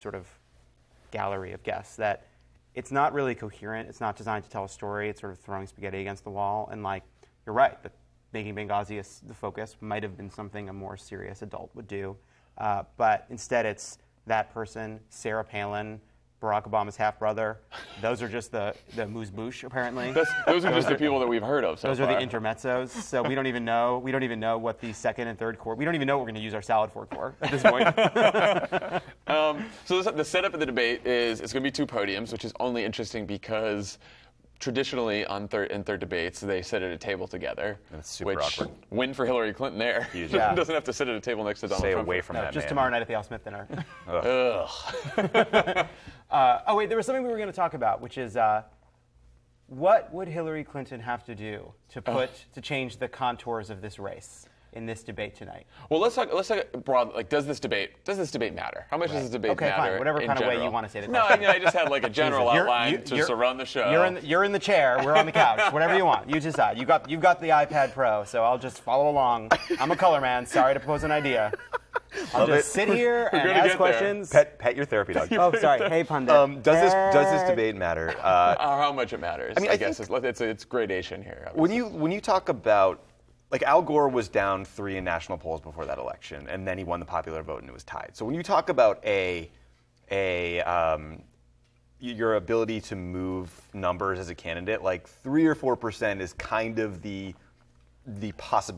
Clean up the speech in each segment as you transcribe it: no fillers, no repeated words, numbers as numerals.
sort of gallery of guests that it's not really coherent. It's not designed to tell a story. It's sort of throwing spaghetti against the wall. And like, you're right, that making Benghazi the focus might have been something a more serious adult would do. But instead it's that person, Sarah Palin, Barack Obama's half-brother. Those are just the amuse-bouche, apparently. Those are just the people that we've heard of so Those far. are the intermezzos. So we don't even know what the second and third course. We don't even know what we're going to use our salad fork for at this point. So the setup of the debate is it's going to be two podiums, which is only interesting because traditionally in third debates they sit at a table together. That's super awkward. Win for Hillary Clinton there. Yeah. Doesn't have to sit at a table next to Donald Stay Trump. away from that Just man. tomorrow night at the Al Smith dinner. Ugh. Oh wait, there was something we were going to talk about, which is what would Hillary Clinton have to do to change the contours of this race in this debate tonight? Well, let's talk broad. Like, does this debate matter? How much does this debate matter? Okay, fine. Whatever kind of way you want to say the No, question. I just had like a general outline to run the show. You're in the chair. We're on the couch. Whatever you want. You decide. You've got the iPad Pro, so I'll just follow along. I'm a color man. Sorry to propose an idea. I'll just sit here and ask questions. Pet your therapy dog. Oh, sorry. Hey, pundit. Does this debate matter? How much it matters? I mean, I guess think it's gradation here. Obviously. when you talk about, like, Al Gore was down 3 in national polls before that election, and then he won the popular vote and it was tied. So when you talk about your ability to move numbers as a candidate, like 3 or 4% is kind of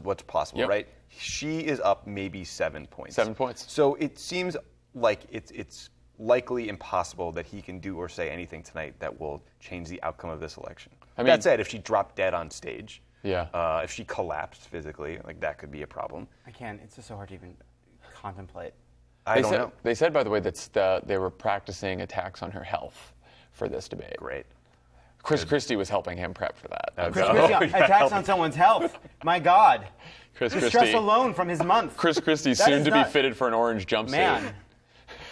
what's possible, Yep. right? She is up maybe 7 points. 7 points. So it seems like it's likely impossible that he can do or say anything tonight that will change the outcome of this election. I mean, that said, if she dropped dead on stage, yeah. if she collapsed physically, like, that could be a problem. I can't. It's just so hard to even contemplate. I don't know. They said, by the way, that they were practicing attacks on her health for this debate. Great. Chris Christie was helping him prep for that. Chris Christie attacks on soone's health. My God. Chris The Christie. stress alone from his month. Chris Christie That soon is to be not- fitted for an orange jumpsuit. Man.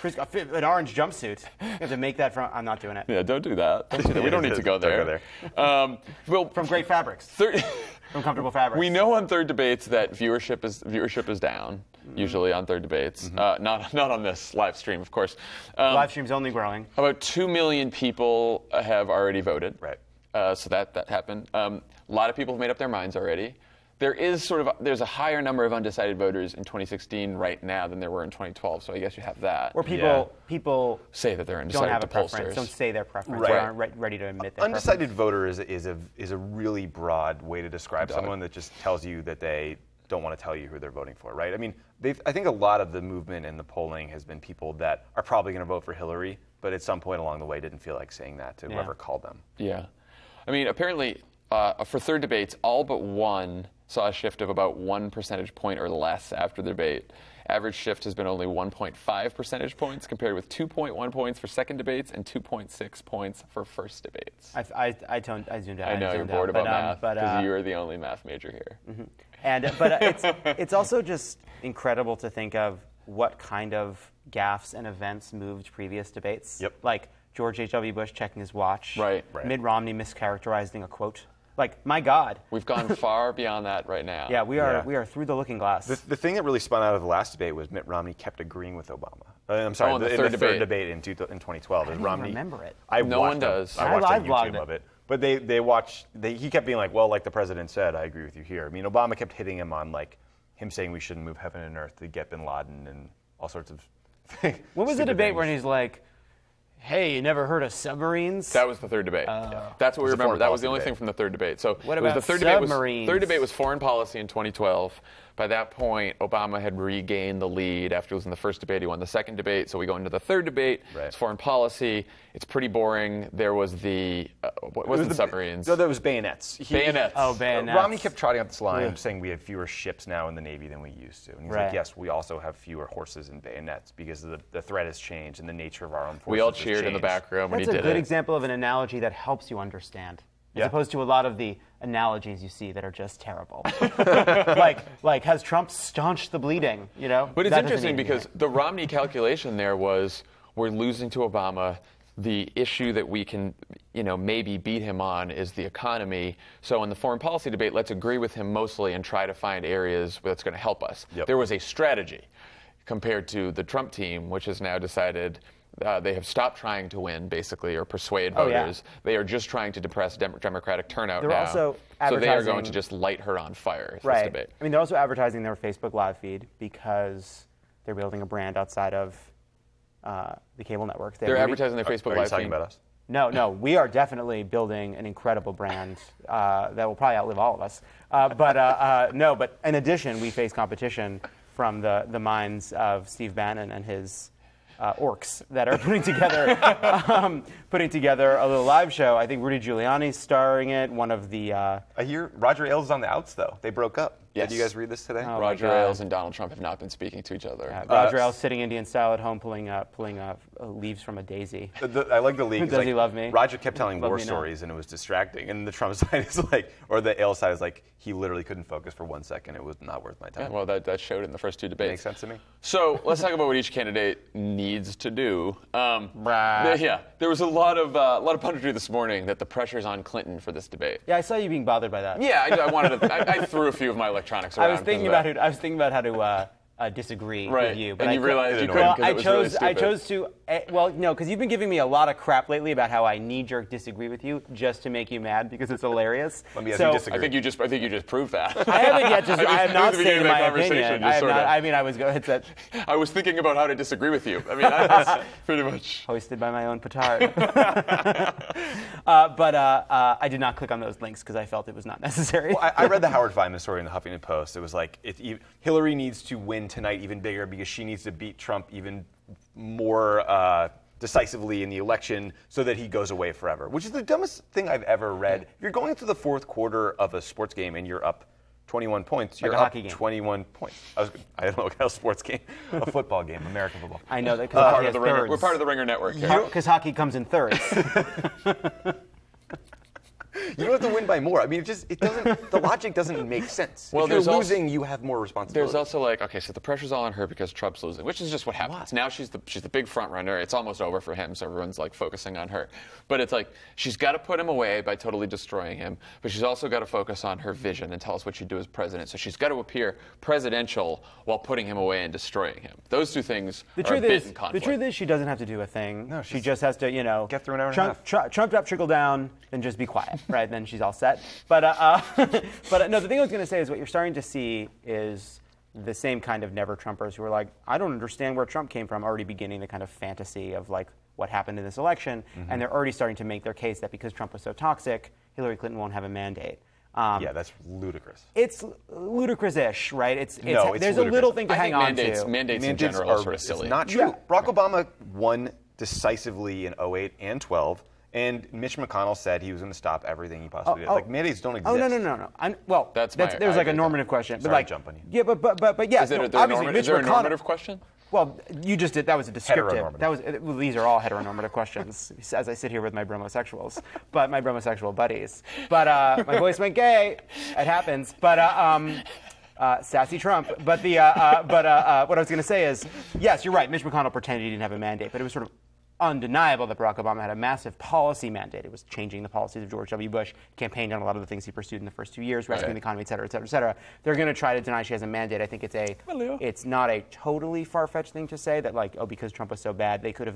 An orange jumpsuit. You have to make that from. I'm not doing it. Yeah, don't do that. We don't need to go there. Well, From great fabrics. From comfortable fabrics. we know on third debates that viewership is down. Usually on third debates, not on this live stream, of course. Live stream's only growing. About 2 million people have already voted. Right. So that happened. A lot of people have made up their minds already. There's a higher number of undecided voters in 2016 right now than there were in 2012. So I guess you have that. Or people Say that they're don't undecided have to a preference, pollsters. don't say their preference, Right. or aren't ready to admit their Undecided voter is a really broad way to describe Dog. someone that just tells you that they don't want to tell you who they're voting for, right? I mean, I think a lot of the movement in the polling has been people that are probably going to vote for Hillary, but at some point along the way didn't feel like saying that to whoever called them. Yeah. I mean, apparently, for third debates, all but one saw a shift of about 1 percentage point or less after the debate. Average shift has been only 1.5 percentage points, compared with 2.1 points for second debates and 2.6 points for first debates. I zoomed out. I know you're zoomed bored out, about math but, because you're the only math major here. Mm-hmm. But it's also just incredible to think of what kind of gaffes and events moved previous debates. Yep. Like George H.W. Bush checking his watch. Right. Mitt Romney mischaracterizing a quote. Like, my God. We've gone far beyond that right now. Yeah, we are through the looking glass. The thing that really spun out of the last debate was Mitt Romney kept agreeing with Obama. I'm sorry, in the in third the third debate. debate in 2012. I don't even remember it. No one does. I watched I a vlogged YouTube it. of it. But he kept being like, well, like the president said, I agree with you here. I mean, Obama kept hitting him on, like, him saying we shouldn't move heaven and earth to get bin Laden and all sorts of things. What was the debate where he's like, hey, you never heard of submarines? That was the third debate. That's what we It was a remember. foreign That was the policy only debate. thing from the third debate. So What it was about the submarines? third debate was foreign policy in 2012. By that point, Obama had regained the lead after he was in the first debate. He won the second debate. So we go into the third debate. Right. It's foreign policy. It's pretty boring. There was the what was the submarines? No, there was bayonets. Bayonets. Oh, bayonets. Romney kept trotting out this line Yeah. saying we have fewer ships now in the Navy than we used to. And he's Right. like, yes, we also have fewer horses and bayonets because the threat has changed and the nature of our armed forces We all has cheered in the changed. back room when That's he a did good it. example of an analogy that helps you understand. As Yeah. opposed to a lot of the analogies you see that are just terrible. like has Trump staunched the bleeding? You know. But it's That doesn't interesting need because the Romney calculation there was we're losing to Obama. The issue that we can, maybe beat him on is the economy. So in the foreign policy debate, let's agree with him mostly and try to find areas that's going to help us. Yep. There was a strategy compared to the Trump team, which has now decided They have stopped trying to win, basically, or persuade voters. They are just trying to depress Democratic turnout They're now. also So they are going advertising- to just light her on fire, this Right. debate. I mean, they're also advertising their Facebook live feed because they're building a brand outside of the cable networks. They're advertising their Facebook Are you live talking feed. about us? No, we are definitely building an incredible brand that will probably outlive all of us. But in addition, we face competition from the minds of Steve Bannon and his orcs that are putting together a little live show. I think Rudy Giuliani's starring it. One of the I hear Roger Ailes is on the outs, though. They broke up. Yes. Did you guys read this today? Oh. Roger God. Ailes and Donald Trump have not been speaking to each other. Roger Ailes sitting Indian style at home, pulling leaves from a daisy. I like the leak. Does he love me? Roger kept telling Love war me now. stories, and it was distracting. And the Trump side is like, or the Ailes side is like, he literally couldn't focus for 1 second. It was not worth my Yeah, time. well, that showed in the first two debates. Makes sense to me. So let's talk about what each candidate needs to do. Right. There was a lot of punditry this morning that the pressure's on Clinton for this debate. Yeah, I saw you being bothered by that. Yeah, I wanted to. I threw a few of my electronics around. I was thinking about how to disagree Right. with you, And you realized you well, couldn't 'cause it was really I chose to. No, because you've been giving me a lot of crap lately about how I knee-jerk disagree with you just to make you mad because it's hilarious. Let me ask you disagree. I think you just proved that. I haven't yet. I have not stated my conversation, opinion. just I have sort not. of. I mean, I was going. It's that I was thinking about how to disagree with you. I mean, that's pretty much. hosted by my own petard. But I did not click on those links because I felt it was not necessary. Well, I read the Howard Feynman story in the Huffington Post. It was like, Hillary needs to win tonight even bigger because she needs to beat Trump even more decisively in the election so that he goes away forever, which is the dumbest thing I've ever read. If you're going to the fourth quarter of a sports game and you're up 21 points, you're a up hockey game. 21 points. I don't know what kind of sports game. A football game, American football. I know that We're part, of because the Ringer, we're part of the Ringer network here. because hockey comes in thirds. You don't have to win by more. I mean, it doesn't. The logic doesn't make sense. Well, if you're there's also- losing, you have more responsibility. There's also like, okay, so the pressure's all on her because Trump's losing, which is just what happens. Now she's the big front runner. It's almost over for him, so everyone's like focusing on her. But it's like she's got to put him away by totally destroying him, but she's also got to focus on her vision and tell us what she'd do as president. So she's got to appear presidential while putting him away and destroying him. Those two things are a bit in conflict. The truth is, she doesn't have to do a thing. No, she just has to, get through an hour and a half. Trumped up, trickle down, then just be quiet, right? Then she's all set. But no, the thing I was going to say is what you're starting to see is the same kind of never Trumpers who are like, I don't understand where Trump came from, already beginning the kind of fantasy of like what happened in this election, and they're already starting to make their case that because Trump was so toxic, Hillary Clinton won't have a mandate. Yeah, that's ludicrous. It's ludicrous-ish, right? It's it's there's a ludicrous. little thing to I hang think on to. mandates in general are sort of silly. It's not true. Yeah. Barack Obama won decisively in 08 and 12, and Mitch McConnell said he was going to stop everything he possibly did. Like, mandates don't exist. Oh no. Well, That's there's I like agree a with normative question, but Sorry like to jump on you. Yeah, but yeah. Is there, obviously, is Mitch there a McConnell. normative question? Well, you just did. That was a descriptive. Heteronormative. Well, these are all heteronormative questions. As I sit here with my bromosexuals, but my bromosexual buddies. But my voice went gay. It happens. But sassy Trump. But what I was going to say is, yes, you're right. Mitch McConnell pretended he didn't have a mandate, but it was sort of undeniable that Barack Obama had a massive policy mandate. It was changing the policies of George W. Bush, campaigned on a lot of the things he pursued in the first 2 years, rescuing the economy, et cetera, et cetera, et cetera. They're going to try to deny she has a mandate. I think it's not a totally far-fetched thing to say that, like, because Trump was so bad, they could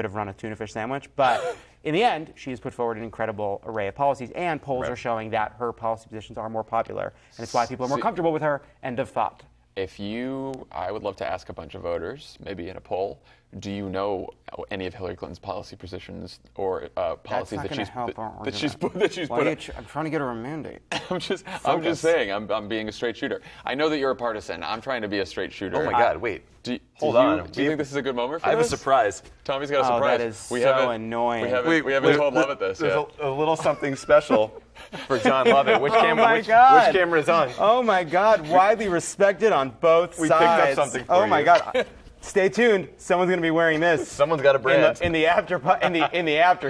have run a tuna fish sandwich. But in the end, she has put forward an incredible array of policies, and polls are showing that her policy positions are more popular, and it's why people are more comfortable with her. End of thought. I would love to ask a bunch of voters, maybe in a poll, do you know any of Hillary Clinton's policy positions or policies that she's put out? I'm trying to get her a mandate. I'm just saying. I'm being a straight shooter. I know that you're a partisan. I'm trying to be a straight shooter. Oh my God! Wait. Hold on. Do you think this is a good moment for I have a this? surprise. Tommy's got a surprise. That is so annoying. We haven't told Lovett this yet. There's a little something special for John Lovett. Which my which God. camera is on? Oh my God! Widely respected on both We picked sides. up something for Oh my you. God! Stay tuned. Someone's going to be wearing this. Someone's got a brand. in the after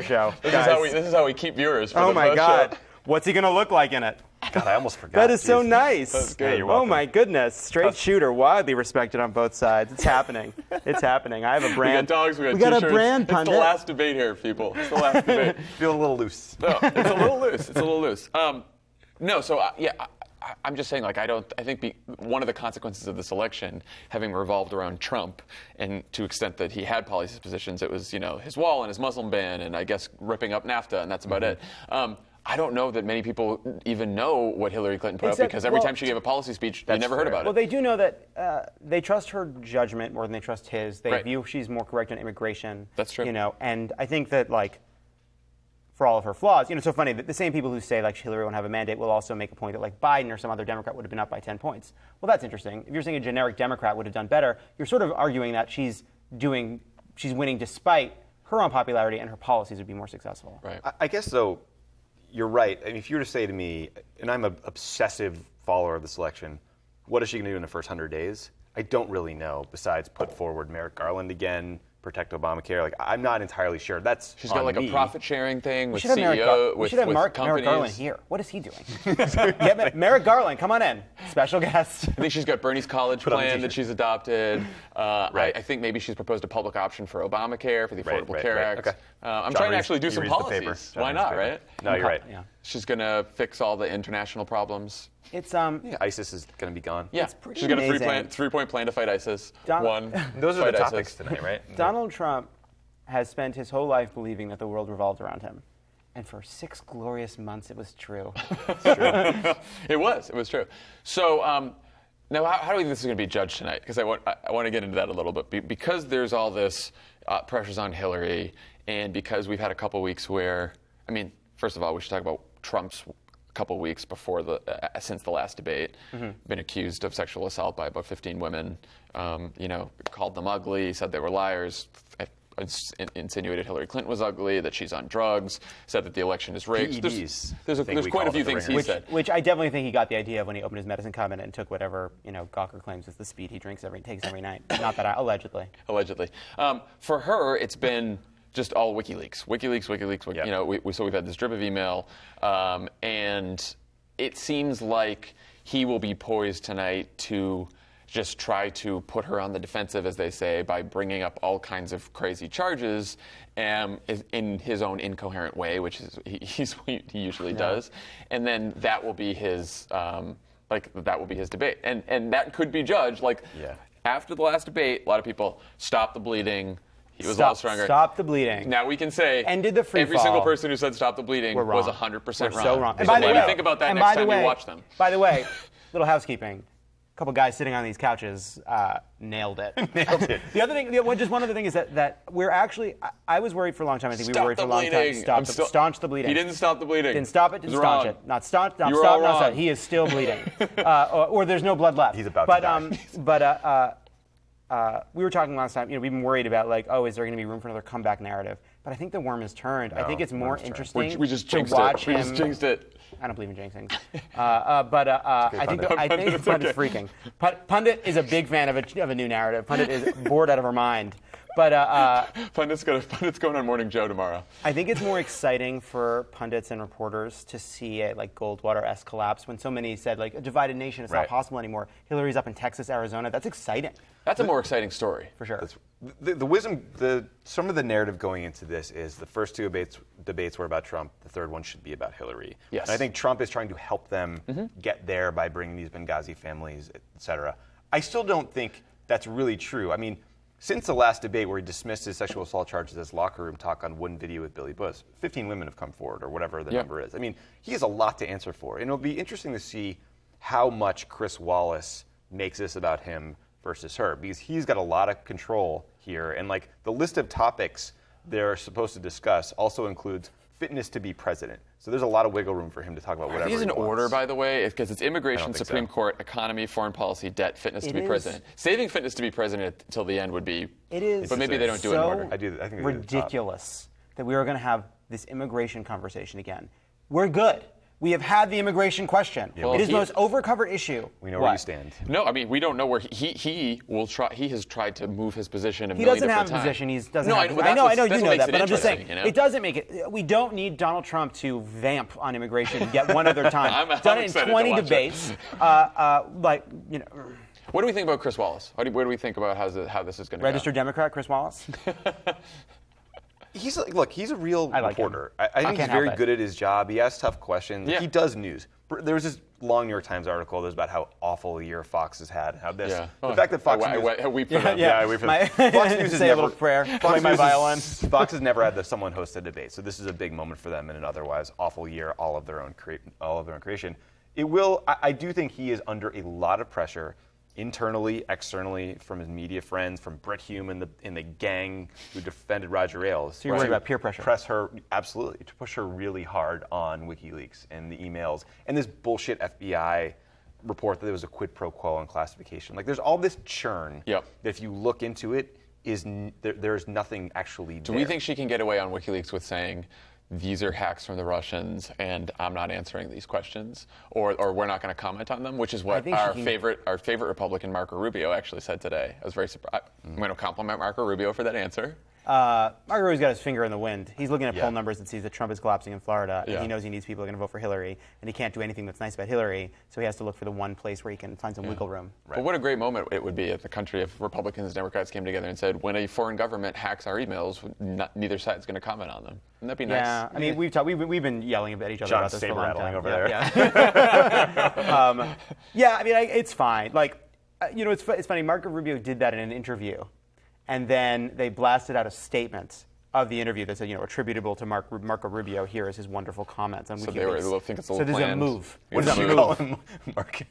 show. This is how we keep viewers. For Oh the my post God! show. What's he going to look like in it? God, I almost forgot. That is so Jeez. nice. That's good. You're Oh welcome. my goodness! Straight shooter, widely respected on both sides. It's happening. It's happening. I have a We brand. got dogs. We got a t-shirts. brand, It's pundit. the last debate here, people. It's the last debate. Feel a little loose. No, it's a little loose. It's a little loose. No, so I'm just saying, like, I think one of the consequences of this election, having revolved around Trump, and to the extent that he had policy positions, it was, his wall and his Muslim ban, and I guess ripping up NAFTA, and that's about it. I don't know that many people even know what Hillary Clinton put up, because every time she gave a policy speech, they never heard about it. Well, they do know that they trust her judgment more than they trust his. They view she's more correct on immigration. That's true. And I think that, like, for all of her flaws, it's so funny that the same people who say, like, Hillary won't have a mandate will also make a point that, like, Biden or some other Democrat would have been up by 10 points. Well, that's interesting. If you're saying a generic Democrat would have done better, you're sort of arguing that she's winning despite her unpopularity and her policies would be more successful. Right. I guess, though, you're right. I mean, if you were to say to me, and I'm an obsessive follower of this election, what is she going to do in the first 100 days? I don't really know, besides put forward Merrick Garland again, protect Obamacare. Like, I'm not entirely sure. She's got like a profit sharing thing with CEO. We should have Merrick Garland here. What is he doing? Merrick Garland, come on in. Special guest. I think she's got Bernie's college plan that she's adopted. I think maybe she's proposed a public option for Obamacare, for the Affordable Care Act. Okay. I'm trying to actually do some policies. Why not, right? No, you're right. Yeah. She's going to fix all the international problems. It's ISIS is going to be gone. Yeah, she's got a three-point plan to fight ISIS. Those are the topics tonight, right? Donald Trump has spent his whole life believing that the world revolved around him. And for 6 glorious months, it was true. It was true. So now, how do we think this is going to be judged tonight? Because I want to get into that a little bit. Because there's all this pressures on Hillary, and because we've had a couple weeks where, first of all, we should talk about Trump's couple weeks before since the last debate, been accused of sexual assault by about 15 women, called them ugly, said they were liars, insinuated Hillary Clinton was ugly, that she's on drugs, said that the election is rigged. There's quite a few things he said. Which I definitely think he got the idea of when he opened his medicine cabinet and took whatever, Gawker claims is the speed he takes every night. Not that allegedly. Allegedly. For her, it's been just all WikiLeaks. Yep. So we've had this drip of email, and it seems like he will be poised tonight to just try to put her on the defensive, as they say, by bringing up all kinds of crazy charges in his own incoherent way, which is he usually does, and then that will be his debate, and that could be judged after the last debate. A lot of people stop the bleeding. He was a lot stronger. Stop the bleeding. Now we can say ended the free every fall. single person who said stop the bleeding was 100% wrong. So wrong. And maybe think about that next time you watch them. By the way, little housekeeping. A couple guys sitting on these couches nailed it. The other thing, just one other thing is that we're actually, I was worried for a long time. I think we were worried for a long time. Staunch the bleeding. He didn't stop the bleeding. Didn't stop it, didn't staunch it. Not staunch, not stop, not stop. He is still bleeding. Or there's no blood left. He's about to die. We were talking last time, we've been worried about, is there going to be room for another comeback narrative? But I think the worm has turned. I think it's more interesting we just to jinxed watch it. him. We just jinxed it. I don't believe in jinxing. I think Pundit's freaking. Pundit is a big fan of a new narrative. Pundit is bored out of her mind. But Pundit's going on Morning Joe tomorrow. I think it's more exciting for pundits and reporters to see a Goldwater-esque collapse when so many said a divided nation is not possible anymore. Hillary's up in Texas, Arizona. That's exciting. That's a more exciting story for sure. The wisdom, some of the narrative going into this is the first two debates were about Trump. The third one should be about Hillary. Yes. And I think Trump is trying to help them get there by bringing these Benghazi families, et cetera. I still don't think that's really true. Since the last debate where he dismissed his sexual assault charges as locker room talk on one video with Billy Bush, 15 women have come forward, or whatever the number is. He has a lot to answer for. And it'll be interesting to see how much Chris Wallace makes this about him versus her, because he's got a lot of control here. And the list of topics they're supposed to discuss also includes fitness to be president. So there's a lot of wiggle room for him to talk about whatever he wants. He's in order, by the way, because it's immigration, Supreme Court, economy, foreign policy, debt, fitness to be president. Saving fitness to be president until the end would be. It is. But maybe they don't do it in order. I think ridiculous that we are going to have this immigration conversation again. We're good. We have had the immigration question. It is the most overcovered issue. We know where you stand. No, we don't know where he will try. He has tried to move his position a million different times. He doesn't have a position. He doesn't. No, I know you know that, but I'm just saying it doesn't make it. We don't need Donald Trump to vamp on immigration yet one other time. I'm done it in 20 debates. What do we think about Chris Wallace? Where do we think about how this is going to go? Registered Democrat Chris Wallace. He's a real reporter. I think he's very good at his job. He asks tough questions. Yeah. He does news. there was this long New York Times article that was about how awful a year Fox has had. How this, Yeah. the fact that Fox News, I weep for them. I wait for them. Fox News has Say a never, little prayer. Play Fox my News violin. Fox has never had someone host a debate, so this is a big moment for them in an otherwise awful year, all of their own creation. It will. I do think he is under a lot of pressure, internally, externally, from his media friends, from Brit Hume and the gang who defended Roger Ailes. So you're worried about peer pressure? Press her, absolutely, to push her really hard on WikiLeaks and the emails and this bullshit FBI report that there was a quid pro quo on classification. Like, there's all this churn that if you look into it, there's nothing actually there. Do we think she can get away on WikiLeaks with saying, these are hacks from the Russians, and I'm not answering these questions, or we're not going to comment on them, which is what our favorite Republican Marco Rubio actually said today. I was very surprised. I'm going to compliment Marco Rubio for that answer. Marco Rubio's got his finger in the wind. He's looking at poll numbers and sees that Trump is collapsing in Florida, and he knows he needs people who are going to vote for Hillary, and he can't do anything that's nice about Hillary, so he has to look for the one place where he can find some wiggle room. Right. But what a great moment it would be if the country, if Republicans and Democrats came together and said, when a foreign government hacks our emails, neither side's going to comment on them. Wouldn't that be nice? Yeah, I mean, we've been yelling at each other about this for a long time. Over there. Yeah, I mean, it's fine. Like, it's funny. Marco Rubio did that in an interview, and then they blasted out a statement of the interview that said, attributable to Marco Rubio. Here is his wonderful comments on WikiLeaks. So they think it's a little So there's planned. a move. What does he call him?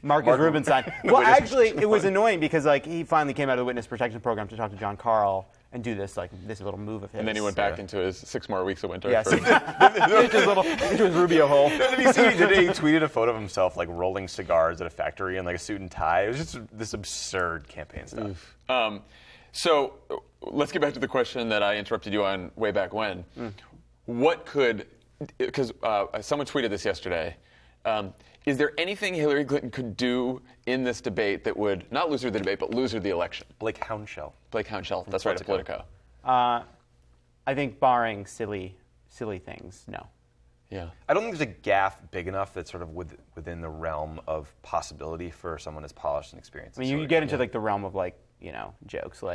Marcus Rubinstein. Well, actually, it was annoying because he finally came out of the witness protection program to talk to John Carl and do this little move of his. And then he went back into his 6 more weeks of winter. Yes. into his Rubio hole. Did he tweeted a photo of himself rolling cigars at a factory in a suit and tie? It was just this absurd campaign stuff. So let's get back to the question that I interrupted you on way back when. What could, because someone tweeted this yesterday, is there anything Hillary Clinton could do in this debate that would not lose her the debate, but lose her the election? Blake Hounshell. That's right, to Politico. I think barring silly things, no. Yeah. I don't think there's a gaffe big enough that's sort of within the realm of possibility for someone as polished and experienced. I mean, you get into the realm of jokes. She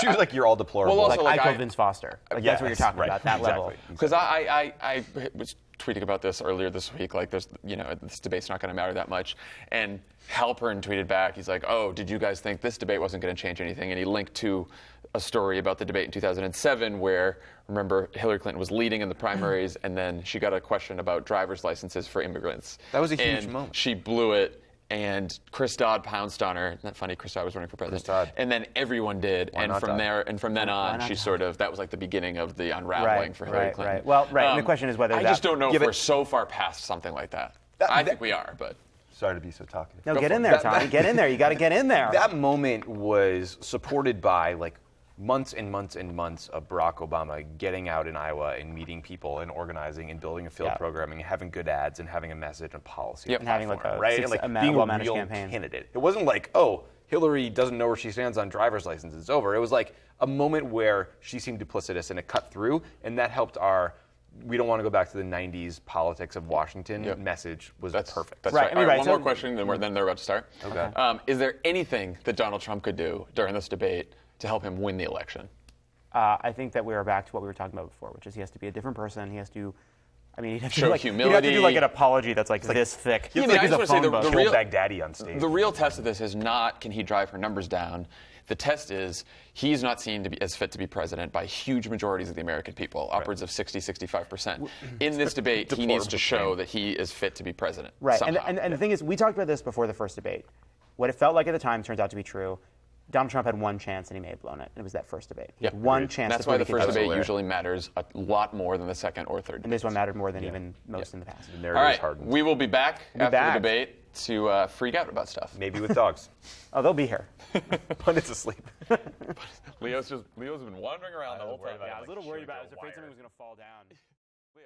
was you're all deplorable. Well, also, I killed Vince Foster. That's what you're talking about, that level. Because I was tweeting about this earlier this week. There's, this debate's not going to matter that much. And Halpern tweeted back. He's like, "Oh, did you guys think this debate wasn't going to change anything?" And he linked to a story about the debate in 2007 where, remember, Hillary Clinton was leading in the primaries, and then she got a question about driver's licenses for immigrants. That was a huge moment. She blew it. And Chris Dodd pounced on her. Isn't that funny? Chris Dodd was running for president. Chris Dodd. And then everyone did. And from then on, she that was the beginning of the unraveling for Hillary Clinton. Right. Well, and the question is whether I just don't know if we're so far past something like that. I think we are, but. Sorry to be so talkative. No, get in there, Tommy. Get in there. You got to get in there. That moment was supported by months and months and months of Barack Obama getting out in Iowa and meeting people and organizing and building a field program and having good ads and having a message and policy. And having right? And being a real candidate. It wasn't Hillary doesn't know where she stands on driver's license. It's over. It was a moment where she seemed duplicitous and it cut through, and that helped our we don't want to go back to the 90s politics of Washington message was perfect. That's right. All right, one more question, then they're about to start. Okay. Is there anything that Donald Trump could do during this debate to help him win the election? I think that we are back to what we were talking about before, which is he has to be a different person. He has to, he'd have to show do humility. He'd have to do an apology that's this thick. I just want to say the real Baghdadi on stage. The real test of this is not can he drive her numbers down. The test is he's not seen to be as fit to be president by huge majorities of the American people, upwards of 60, 65%. In this debate, he needs to show that he is fit to be president. Right. Somehow. And the thing is, we talked about this before the first debate. What it felt like at the time turns out to be true. Donald Trump had one chance and he may have blown it. It was that first debate. He had one chance. That's why the first debate usually matters a lot more than the second or third. And this one mattered more than even most in the past. All right, we will be back after the debate to freak out about stuff. Maybe with dogs. Oh, they'll be here. Pundit's asleep. Leo's been wandering around the whole time. Yeah, I was a little worried about it. I was afraid something was going to fall down. Leo.